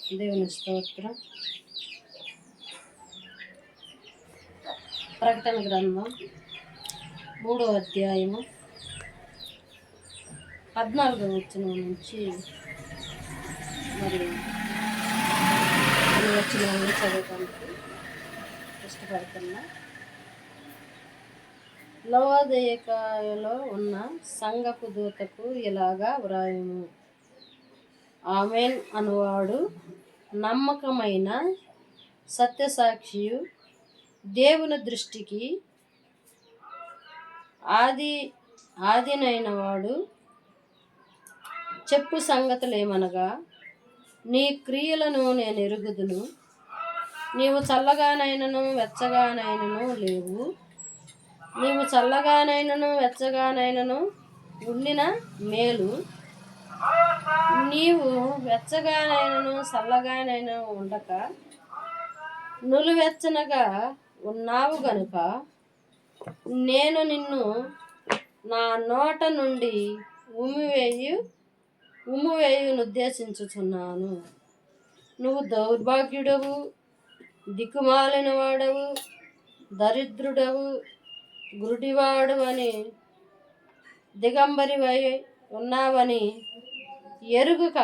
దేవుని స్తోత్రం. ప్రకటన గ్రంథం 3వ అధ్యాయము 14వ వచనం నుంచి మరి వచనాలను చదవడానికి ఇష్టపడుతున్నా. లవోదికయలో ఉన్న సంఘపు దూతకు ఇలాగా వ్రాయుము. ఆమేన్ అనువాడు నమ్మకమైన సత్యసాక్షియు, దేవుని దృష్టికి ఆదినైన వాడు చెప్పు సంగతులేమనగా, నీ క్రియలను నేను ఎరుగుదును. నీవు చల్లగానైనను వెచ్చగానైనను లేవు. నీవు చల్లగానైనను వెచ్చగానైనను ఉండిన మేలు, నీవు వెచ్చగానైనను చల్లగానైనా ఉండక నులువెచ్చనగా ఉన్నావు గనుక నేను నిన్ను నా నోట నుండి ఉమ్మివేయునుద్దేశించుచున్నాను. నువ్వు దౌర్భాగ్యుడవు, దిక్కుమాలిన వాడవు, దరిద్రుడవు, గురుడివాడు అని, దిగంబరివై ఉన్నావని ఎరుగక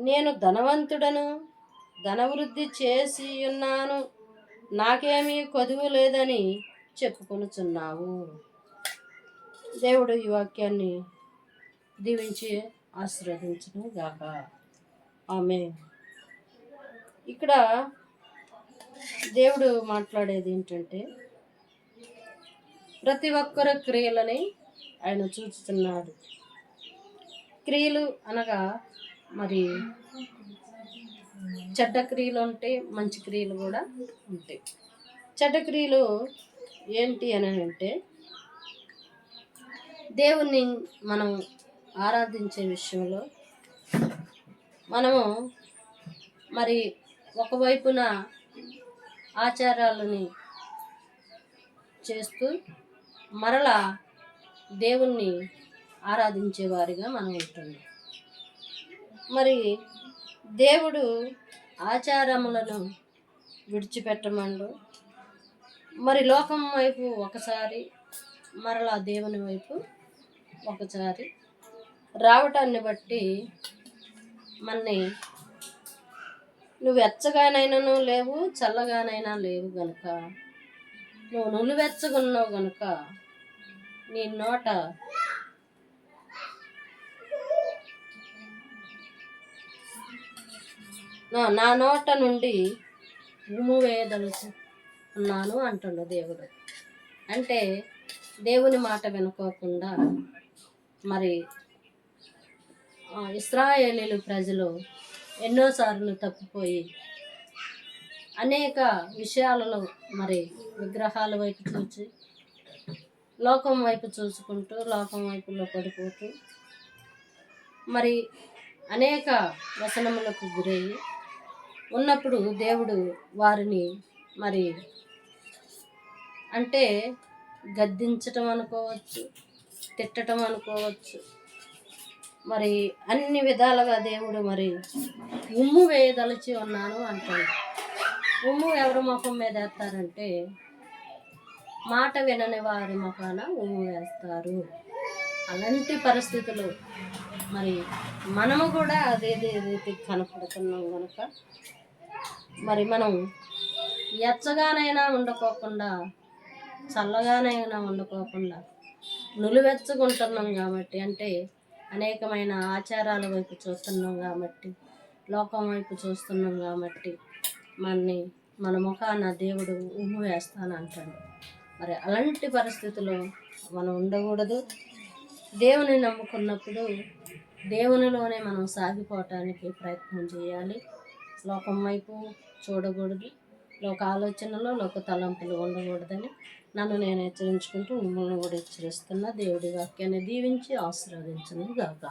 నేను ధనవంతుడను, ధనవృద్ధి చేసి ఉన్నాను, నాకేమీ కొదువు లేదని చెప్పుకొనుచున్నావు. దేవుడు ఈ వాక్యాన్ని దీవించి ఆశీర్వదించును గాక. ఆమేన్. ఇక్కడ దేవుడు మాట్లాడేది ఏంటంటే, ప్రతి ఒక్కరి క్రియలని ఆయన చూస్తున్నాడు. క్రియలు అనగా మరి చెడ్డ క్రియలు ఉంటాయి, మంచి క్రియలు కూడా ఉంటాయి. చెడ్డ క్రియలు ఏంటి అని అంటే, దేవుణ్ణి మనం ఆరాధించే విషయంలో మనము మరి ఒకవైపున ఆచారాలని చేస్తూ మరలా దేవుణ్ణి ఆరాధించే వారిగా మనం ఉంటుంది. మరి దేవుడు ఆచారములను విడిచిపెట్టమండు, మరి లోకం వైపు ఒకసారి, మరలా దేవుని వైపు ఒకసారి రావటాన్ని బట్టి మన్ని నువ్వు వెచ్చగానైనాను లేవు, చల్లగానైనా లేవు గనుక, నువ్వు నులివెచ్చగున్నావు గనుక నీ నోట నా నోట నుండి ఉమ్ము వేయదలుచు ఉన్నాను అంటుండు దేవుడు. అంటే దేవుని మాట వినుకోకుండా మరి ఇశ్రాయేలీలు ప్రజలు ఎన్నోసార్లు తప్పిపోయి అనేక విషయాలలో మరి విగ్రహాల వైపు చూచి, లోకం వైపు చూసుకుంటూ, లోకం వైపులో పడిపోతూ మరి అనేక వ్యసనములకు గురయ్యి ఉన్నప్పుడు దేవుడు వారిని మరి అంటే గద్దించటం అనుకోవచ్చు, తిట్టడం అనుకోవచ్చు, మరి అన్ని విధాలుగా దేవుడు మరి ఉమ్ము వేయదలిచి ఉన్నాను అంటాడు. ఉమ్ము ఎవరి ముఖం మీద వేస్తారంటే, మాట వినని వారి ముఖాన ఉమ్ము వేస్తారు. అలాంటి పరిస్థితులు మరి మనము కూడా అదే రీతికి కనపడుతున్నాం కనుక మరి మనం ఎచ్చగానైనా ఉండకోకుండా, చల్లగానైనా ఉండకోకుండా నులివెచ్చగుంటున్నాం కాబట్టి, అంటే అనేకమైన ఆచారాల వైపు చూస్తున్నాం కాబట్టి, లోకం వైపు చూస్తున్నాం కాబట్టి మన ముఖాన దేవుడు ఉమ్ము వేస్తానంటాడు. మరి అలాంటి పరిస్థితుల్లో మనం ఉండకూడదు. దేవుని నమ్ముకున్నప్పుడు దేవునిలోనే మనం సాగిపోవటానికి ప్రయత్నం చేయాలి. లోకం వైపు చూడకూడదు, లోక ఆలోచనలో, లోక తలంపులు ఉండకూడదని నన్ను నేను హెచ్చరించుకుంటూ మిమ్మల్ని కూడా హెచ్చరిస్తున్నా. దేవుడి వాక్యాన్ని దీవించి ఆశీర్వదించును గాక.